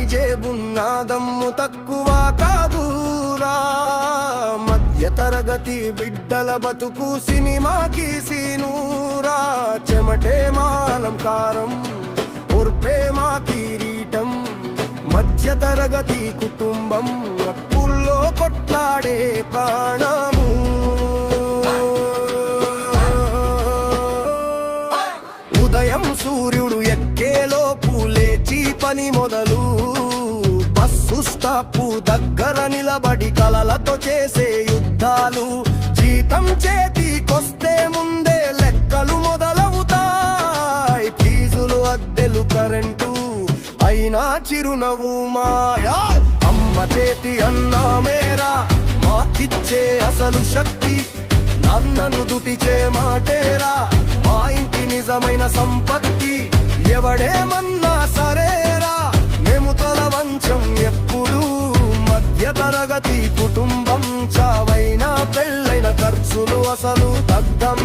జేబున్నాదమ్ము తక్కువ కాదురా. మధ్యతరగతి బిడ్డల బతుకు సినిమాకి సీనూరా. చెమటే మాలంకారం, ఉర్పే మా కిరీటం. మధ్యతరగతి కుటుంబం అప్పుల్లో కొట్లాడే ప్రాణము. ఉదయం సూర్యుడు ఎక్కేలోపు లేచి పని మొదలు. బస్సు స్టాపు దగ్గర నిలబడి కలలతో చేసే యుద్ధాలు. జీతం చేతికొస్తే ముందే లెక్కలు మొదలవుతాయి. ఫీజులు, అద్దెలు, కరెంటు అయినా చిరునవ్వు మాయా. అమ్మ చేతి అన్నమేరా మాకిచ్చే అసలు శక్తి. నాన్నను దుటిచే మాటేరా మా ఇంటి నిజమైన సంపత్తి. ఎవడేమన్నా సరేరా మేము తల వంచం ఎప్పుడు. మధ్యతరగతి కుటుంబం చావైనా పెళ్ళైన ఖర్చులు అసలు తగ్గం.